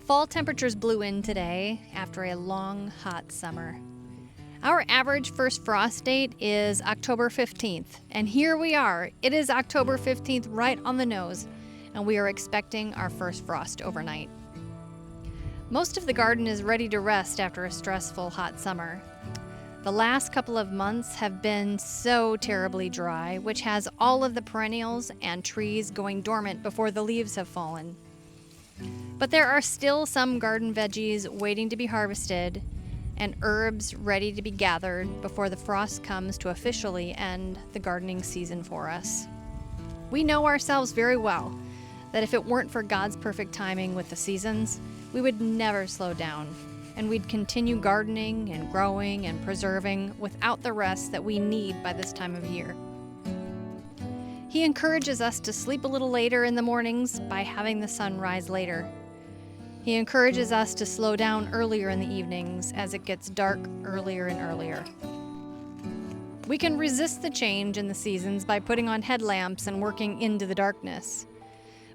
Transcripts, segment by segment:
Fall temperatures blew in today after a long, hot summer. Our average first frost date is October 15th, and here we are. It is October 15th, right on the nose, and we are expecting our first frost overnight. Most of the garden is ready to rest after a stressful, hot summer. The last couple of months have been so terribly dry, which has all of the perennials and trees going dormant before the leaves have fallen. But there are still some garden veggies waiting to be harvested and herbs ready to be gathered before the frost comes to officially end the gardening season for us. We know ourselves very well that if it weren't for God's perfect timing with the seasons, we would never slow down, and we'd continue gardening and growing and preserving without the rest that we need by this time of year. He encourages us to sleep a little later in the mornings by having the sun rise later. He encourages us to slow down earlier in the evenings as it gets dark earlier and earlier. We can resist the change in the seasons by putting on headlamps and working into the darkness.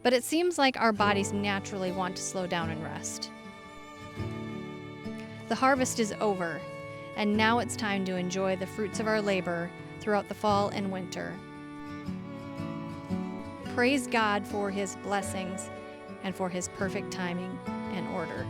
But it seems like our bodies naturally want to slow down and rest. The harvest is over, and now it's time to enjoy the fruits of our labor throughout the fall and winter. Praise God for His blessings and for His perfect timing and order.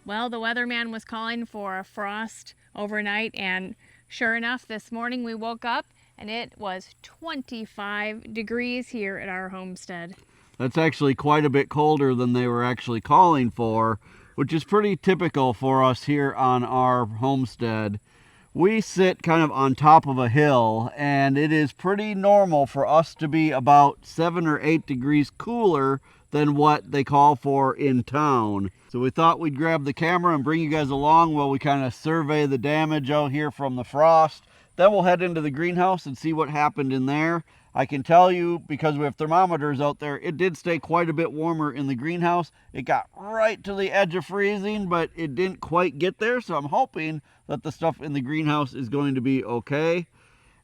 Well, the weatherman was calling for a frost overnight, and sure enough, this morning we woke up and it was 25 degrees here at our homestead. That's actually quite a bit colder than they were actually calling for, which is pretty typical for us here on our homestead. We sit kind of on top of a hill, and it is pretty normal for us to be about 7 or 8 degrees cooler than what they call for in town. So we thought we'd grab the camera and bring you guys along while we kind of survey the damage out here from the frost. Then we'll head into the greenhouse and see what happened in there. I can tell you, because we have thermometers out there, it did stay quite a bit warmer in the greenhouse. It got right to the edge of freezing, but it didn't quite get there, so I'm hoping that the stuff in the greenhouse is going to be okay.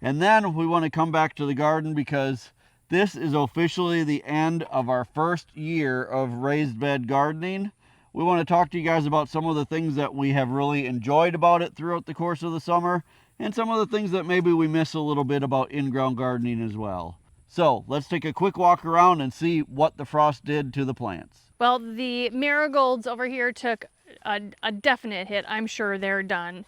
And then we want to come back to the garden because this is officially the end of our first year of raised bed gardening. We want to talk to you guys about some of the things that we have really enjoyed about it throughout the course of the summer, and some of the things that maybe we miss a little bit about in-ground gardening as well. So let's take a quick walk around and see what the frost did to the plants. Well, the marigolds over here took a definite hit. I'm sure they're done.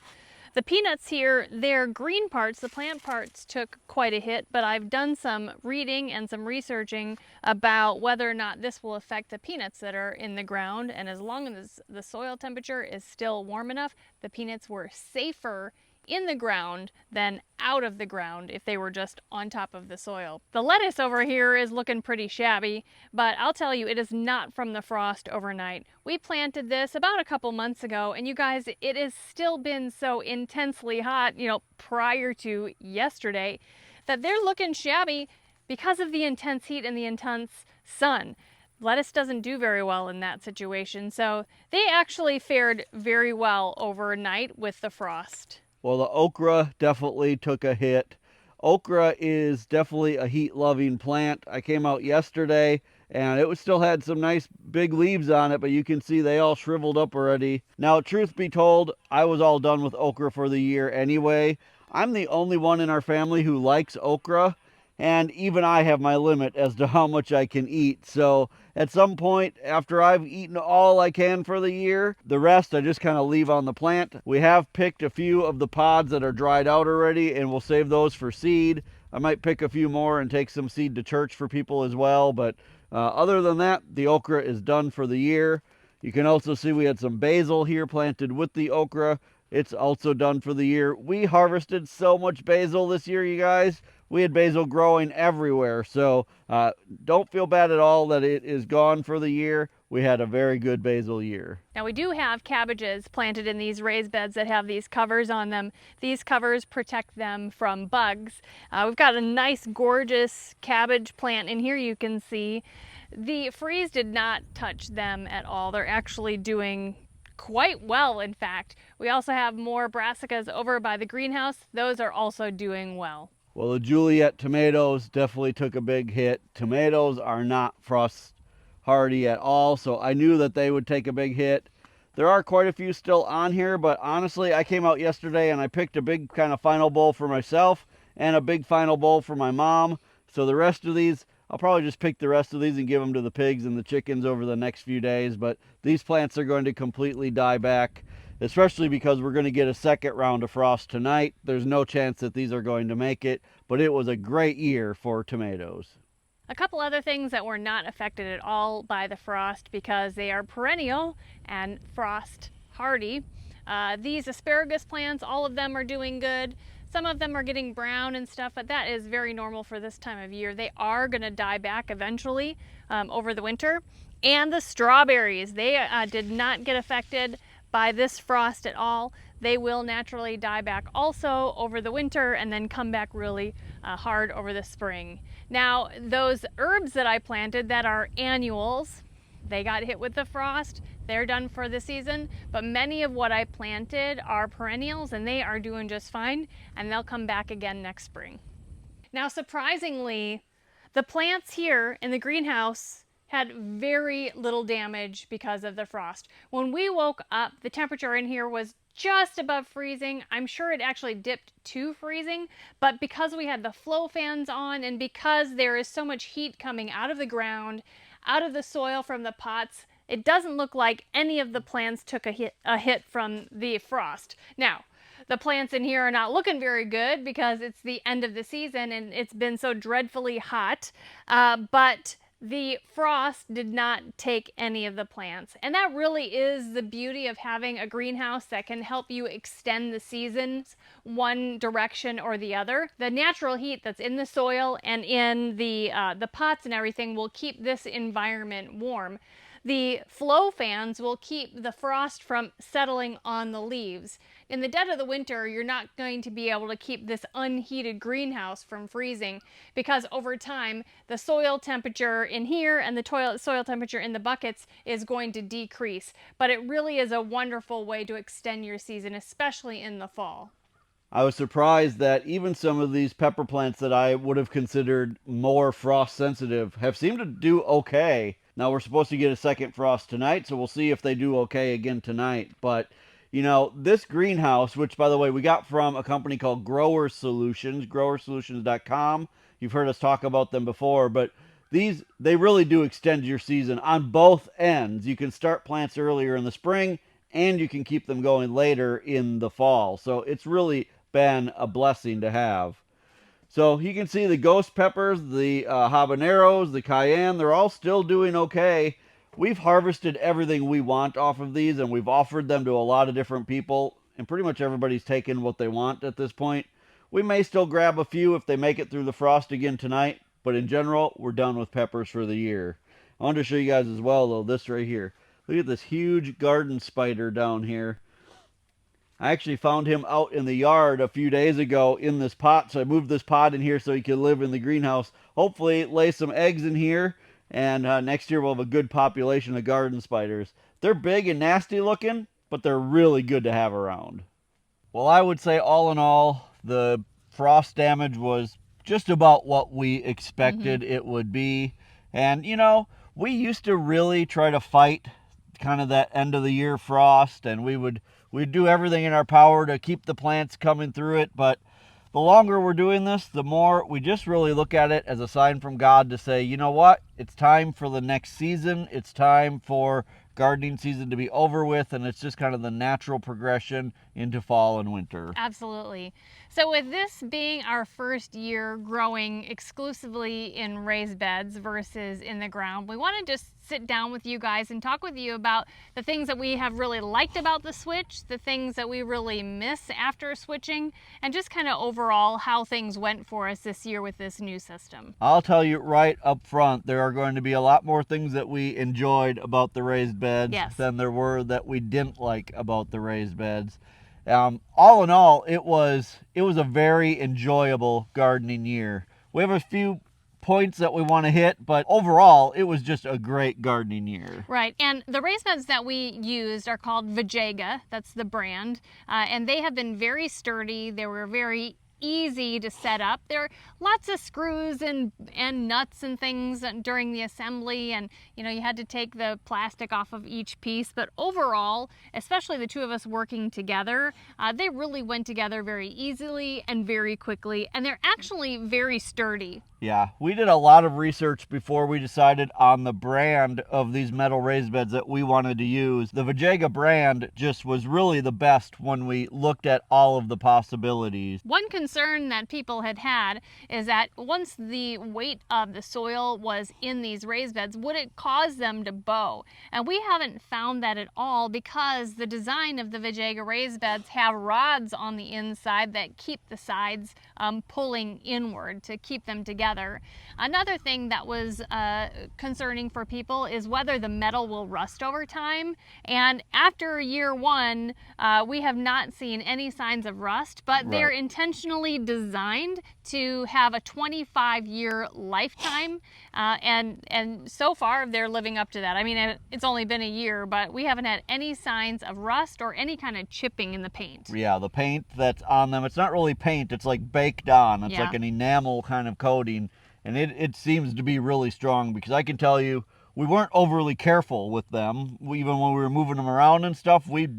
The peanuts here, their green parts, the plant parts, took quite a hit, but I've done some reading and some researching about whether or not this will affect the peanuts that are in the ground, and as long as the soil temperature is still warm enough, the peanuts were safer in the ground than out of the ground if they were just on top of the soil. The lettuce over here is looking pretty shabby, but I'll tell you, it is not from the frost overnight. We planted this about a couple months ago, and you guys, it has still been so intensely hot, prior to yesterday, that they're looking shabby because of the intense heat and the intense sun. Lettuce doesn't do very well in that situation, so they actually fared very well overnight with the frost. Well, the okra definitely took a hit. Okra is definitely a heat-loving plant. I came out yesterday and it still had some nice big leaves on it, but you can see they all shriveled up already. Now, truth be told, I was all done with okra for the year anyway. I'm the only one in our family who likes okra, and even I have my limit as to how much I can eat. So at some point, after I've eaten all I can for the year, the rest I just kind of leave on the plant. We have picked a few of the pods that are dried out already, and we'll save those for seed. I might pick a few more and take some seed to church for people as well, but other than that, the okra is done for the year. You can also see we had some basil here planted with the okra. It's also done for the year. We harvested so much basil this year, you guys. We had basil growing everywhere, so don't feel bad at all that it is gone for the year. We had a very good basil year. Now we do have cabbages planted in these raised beds that have these covers on them. These covers protect them from bugs. We've got a nice, gorgeous cabbage plant in here you can see. The freeze did not touch them at all. They're actually doing quite well, in fact. We also have more brassicas over by the greenhouse. Those are also doing well. Well, the Juliet tomatoes definitely took a big hit. Tomatoes are not frost hardy at all, so I knew that they would take a big hit. There are quite a few still on here, but honestly, I came out yesterday and I picked a big kind of final bowl for myself and a big final bowl for my mom. So the rest of these, I'll probably just pick the rest of these and give them to the pigs and the chickens over the next few days, but these plants are going to completely die back, especially because we're going to get a second round of frost tonight. There's no chance that these are going to make it, but it was a great year for tomatoes. A couple other things that were not affected at all by the frost because they are perennial and frost hardy. These asparagus plants, all of them are doing good. Some of them are getting brown and stuff, but that is very normal for this time of year. They are going to die back eventually over the winter. And the strawberries, they did not get affected by this frost at all. They will naturally die back also over the winter and then come back really hard over the spring. Now, those herbs that I planted that are annuals, they got hit with the frost. They're done for the season, but many of what I planted are perennials and they are doing just fine, and they'll come back again next spring. Now, surprisingly, the plants here in the greenhouse had very little damage because of the frost. When we woke up, the temperature in here was just above freezing. I'm sure it actually dipped to freezing, but because we had the flow fans on and because there is so much heat coming out of the ground, out of the soil from the pots, it doesn't look like any of the plants took a hit from the frost. Now, the plants in here are not looking very good because it's the end of the season and it's been so dreadfully hot, but the frost did not take any of the plants. And that really is the beauty of having a greenhouse that can help you extend the seasons one direction or the other. The natural heat that's in the soil and in the pots and everything will keep this environment warm. The flow fans will keep the frost from settling on the leaves. In the dead of the winter, you're not going to be able to keep this unheated greenhouse from freezing because over time, the soil temperature in here and the soil temperature in the buckets is going to decrease. But it really is a wonderful way to extend your season, especially in the fall. I was surprised that even some of these pepper plants that I would have considered more frost sensitive have seemed to do okay. Now we're supposed to get a second frost tonight, so we'll see if they do okay again tonight. But you know, this greenhouse, which by the way we got from a company called Grower Solutions, growersolutions.com. You've heard us talk about them before, but they really do extend your season on both ends. You can start plants earlier in the spring and you can keep them going later in the fall. So it's really been a blessing to have. So you can see the ghost peppers, the habaneros, the cayenne, they're all still doing okay. We've harvested everything we want off of these and we've offered them to a lot of different people and pretty much everybody's taken what they want at this point. We may still grab a few if they make it through the frost again tonight, but in general, we're done with peppers for the year. I wanted to show you guys as well though, this right here. Look at this huge garden spider down here. I actually found him out in the yard a few days ago in this pot, so I moved this pot in here so he could live in the greenhouse. Hopefully lay some eggs in here, and next year we'll have a good population of garden spiders. They're big and nasty looking, but they're really good to have around. Well, I would say all in all, the frost damage was just about what we expected it would be. And, you know, we used to really try to fight kind of that end of the year frost, and we'd do everything in our power to keep the plants coming through it, but the longer we're doing this, the more we just really look at it as a sign from God to say, you know what? It's time for the next season. It's time for gardening season to be over with, and it's just kind of the natural progression into fall and winter. Absolutely. So with this being our first year growing exclusively in raised beds versus in the ground, we want to just sit down with you guys and talk with you about the things that we have really liked about the switch, the things that we really miss after switching, and just kind of overall how things went for us this year with this new system. I'll tell you right up front, there are going to be a lot more things that we enjoyed about the raised beds than there were that we didn't like about the raised beds. All in all, it was a very enjoyable gardening year. We have a few points that we want to hit, but overall it was just a great gardening year. Right, and the raised beds that we used are called Vegega, that's the brand, and they have been very sturdy. They were very easy to set up. There are lots of screws and nuts and things during the assembly, and you had to take the plastic off of each piece, but overall, especially the two of us working together, they really went together very easily and very quickly, and they're actually very sturdy. Yeah, we did a lot of research before we decided on the brand of these metal raised beds that we wanted to use. The Vegega brand just was really the best when we looked at all of the possibilities. One concern that people had is that once the weight of the soil was in these raised beds, would it cause them to bow? And we haven't found that at all, because the design of the Vegega raised beds have rods on the inside that keep the sides pulling inward to keep them together. Another thing that was concerning for people is whether the metal will rust over time. And after year one, we have not seen any signs of rust, but they're intentionally designed to have a 25-year lifetime. And so far, they're living up to that. I mean, it's only been a year, but we haven't had any signs of rust or any kind of chipping in the paint. Yeah, the paint that's on them, it's not really paint, it's like baked on. It's like an enamel kind of coating, and it seems to be really strong, because I can tell you, we weren't overly careful with them. Even when we were moving them around and stuff, we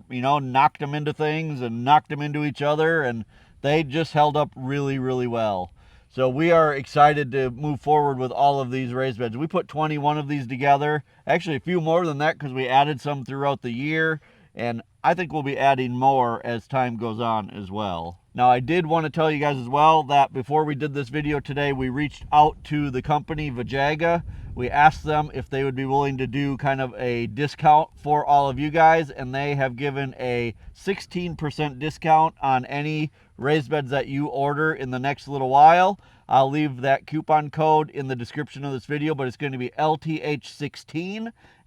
knocked them into things and knocked them into each other, and they just held up really, really well. So we are excited to move forward with all of these raised beds. We put 21 of these together, actually a few more than that, because we added some throughout the year, and I think we'll be adding more as time goes on as well. Now, I did want to tell you guys as well that before we did this video today, we reached out to the company Vegega. We asked them if they would be willing to do kind of a discount for all of you guys, and they have given a 16% discount on any raised beds that you order in the next little while. I'll leave that coupon code in the description of this video, but it's going to be LTH16,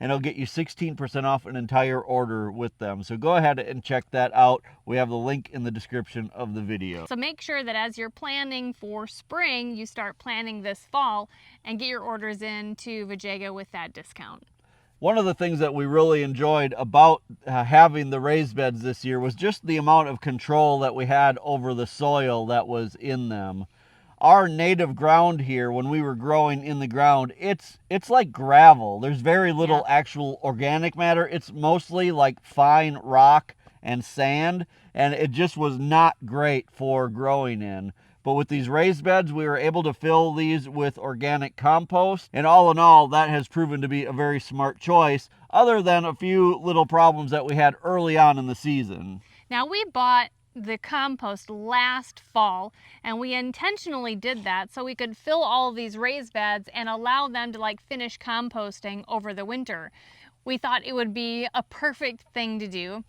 and it'll get you 16% off an entire order with them. So go ahead and check that out. We have the link in the description of the video. So make sure that as you're planning for spring, you start planning this fall and get your orders in to Vegega with that discount. One of the things that we really enjoyed about having the raised beds this year was just the amount of control that we had over the soil that was in them. Our native ground here, when we were growing in the ground, it's like gravel. There's very little actual organic matter. It's mostly like fine rock and sand, and it just was not great for growing in. But with these raised beds, we were able to fill these with organic compost, and all in all, that has proven to be a very smart choice, other than a few little problems that we had early on in the season. Now, we bought the compost last fall, and we intentionally did that so we could fill all of these raised beds and allow them to finish composting over the winter. We thought it would be a perfect thing to do.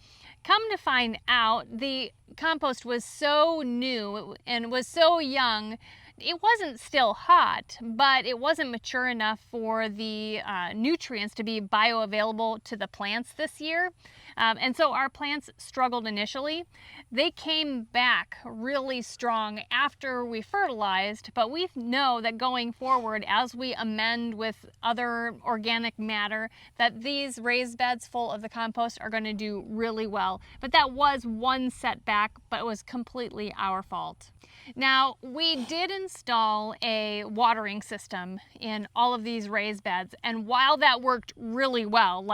Come to find out, the compost was so new and was so young. It wasn't still hot, but it wasn't mature enough for the nutrients to be bioavailable to the plants this year. And so our plants struggled initially. They came back really strong after we fertilized, but we know that going forward, as we amend with other organic matter, that these raised beds full of the compost are going to do really well. But that was one setback, but it was completely our fault. Now, we did install a watering system in all of these raised beds, and while that worked really well,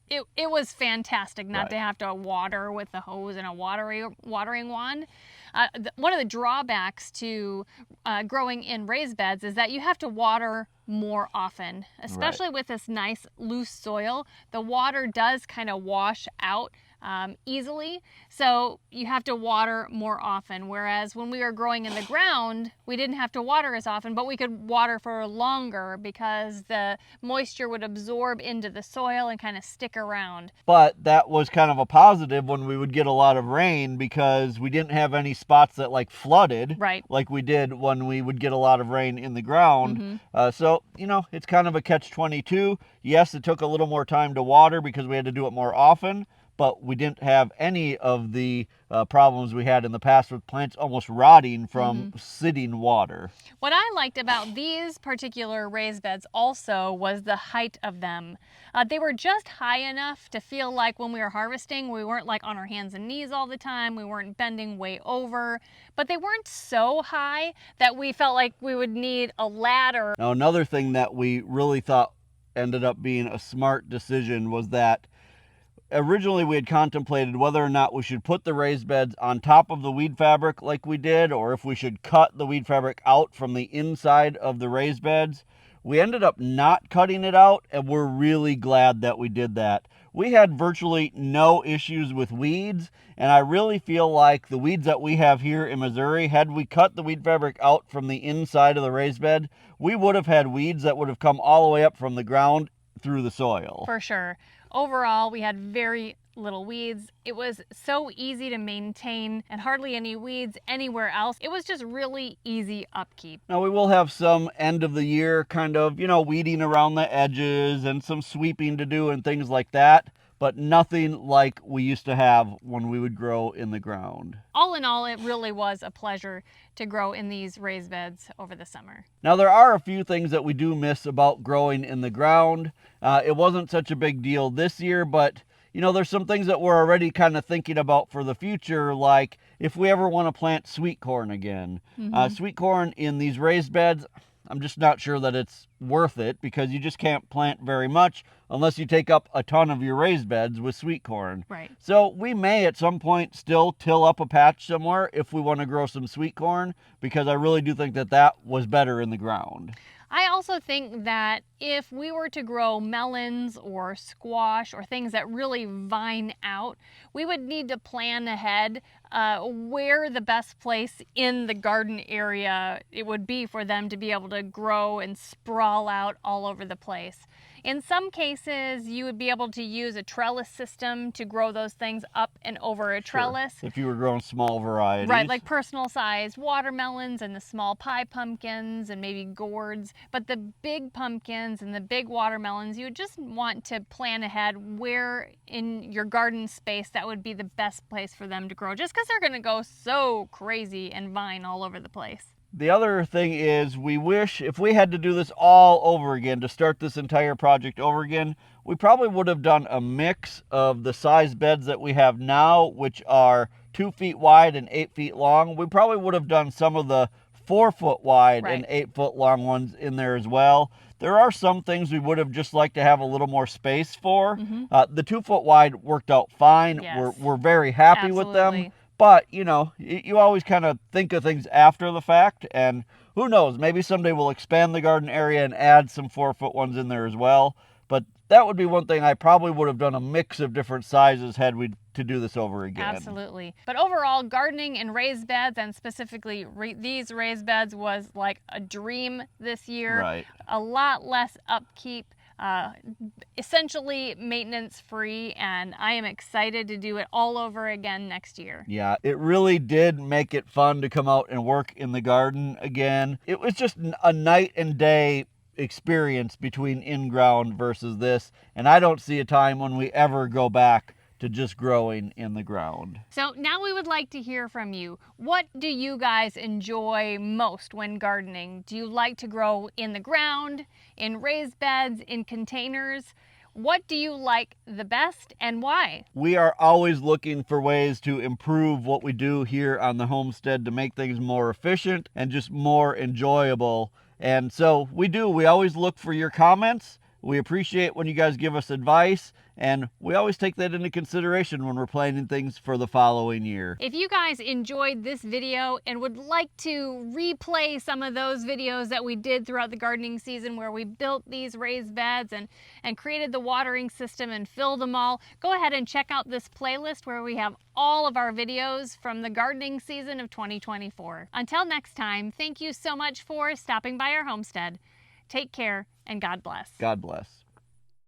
it was fantastic not to have to water with the hose and a watering wand. One of the drawbacks to growing in raised beds is that you have to water more often, especially with this nice loose soil. The water does kind of wash out easily, so you have to water more often, whereas when we were growing in the ground we didn't have to water as often, but we could water for longer because the moisture would absorb into the soil and kind of stick around. But that was kind of a positive when we would get a lot of rain, because we didn't have any spots that like flooded, Right. like we did when we would get a lot of rain in the ground. So, you know, it's kind of a catch-22. Yes, it took a little more time to water because we had to do it more often, but we didn't have any of the problems we had in the past with plants almost rotting from sitting water. What I liked about these particular raised beds also was the height of them. They were just high enough to feel like when we were harvesting, we weren't like on our hands and knees all the time, we weren't bending way over, but they weren't so high that we felt like we would need a ladder. Now, another thing that we really thought ended up being a smart decision was that originally we had contemplated whether or not we should put the raised beds on top of the weed fabric like we did, or if we should cut the weed fabric out from the inside of the raised beds. We ended up not cutting it out, and we're really glad that we did that. We had virtually no issues with weeds, and I really feel like the weeds that we have here in Missouri, had we cut the weed fabric out from the inside of the raised bed, we would have had weeds that would have come all the way up from the ground through the soil. For sure. Overall, we had very little weeds. It was so easy to maintain and hardly any weeds anywhere else. It was just really easy upkeep. Now, we will have some end of the year kind of, you know, weeding around the edges and some sweeping to do and things like that, but nothing like we used to have when we would grow in the ground. All in all, it really was a pleasure to grow in these raised beds over the summer. Now, there are a few things that we do miss about growing in the ground. It wasn't such a big deal this year, but you know, there's some things that we're already kind of thinking about for the future, like if we ever want to plant sweet corn again. Sweet corn in these raised beds, I'm just not sure that it's worth it, because you just can't plant very much unless you take up a ton of your raised beds with sweet corn. Right. So we may at some point still till up a patch somewhere if we want to grow some sweet corn, because I really do think that that was better in the ground. I also think that if we were to grow melons or squash or things that really vine out, we would need to plan ahead where the best place in the garden area it would be for them to be able to grow and sprawl out all over the place. In some cases, you would be able to use a trellis system to grow those things up and over a trellis. If you were growing small varieties. Right, like personal sized watermelons and the small pie pumpkins and maybe gourds. But the big pumpkins and the big watermelons, you would just want to plan ahead where in your garden space that would be the best place for them to grow, just because they're going to go so crazy and vine all over the place. The other thing is, we wish if we had to do this all over again, to start this entire project over again, we probably would have done a mix of the size beds that we have now, which are 2 feet wide and 8 feet long. We probably would have done some of the 4 foot wide and 8 foot long ones in there as well. There are some things we would have just liked to have a little more space for. The 2 foot wide worked out fine. Yes. We're very happy with them. But, you know, you always kind of think of things after the fact, and who knows, maybe someday we'll expand the garden area and add some 4 foot ones in there as well. But that would be one thing I probably would have done a mix of different sizes had we to do this over again. Absolutely. But overall, gardening in raised beds, and specifically these raised beds, was like a dream this year. Right. A lot less upkeep. Essentially maintenance free, and I am excited to do it all over again next year. Yeah, it really did make it fun to come out and work in the garden again. It was just a night and day experience between in-ground versus this, and I don't see a time when we ever go back to just growing in the ground. So now we would like to hear from you. What do you guys enjoy most when gardening? Do you like to grow in the ground, in raised beds, in containers? What do you like the best and why? We are always looking for ways to improve what we do here on the homestead to make things more efficient and just more enjoyable. And so we always look for your comments. We appreciate when you guys give us advice, and we always take that into consideration when we're planning things for the following year. If you guys enjoyed this video and would like to replay some of those videos that we did throughout the gardening season where we built these raised beds and created the watering system and filled them all, go ahead and check out this playlist where we have all of our videos from the gardening season of 2024. Until next time, thank you so much for stopping by our homestead. Take care and God bless. God bless.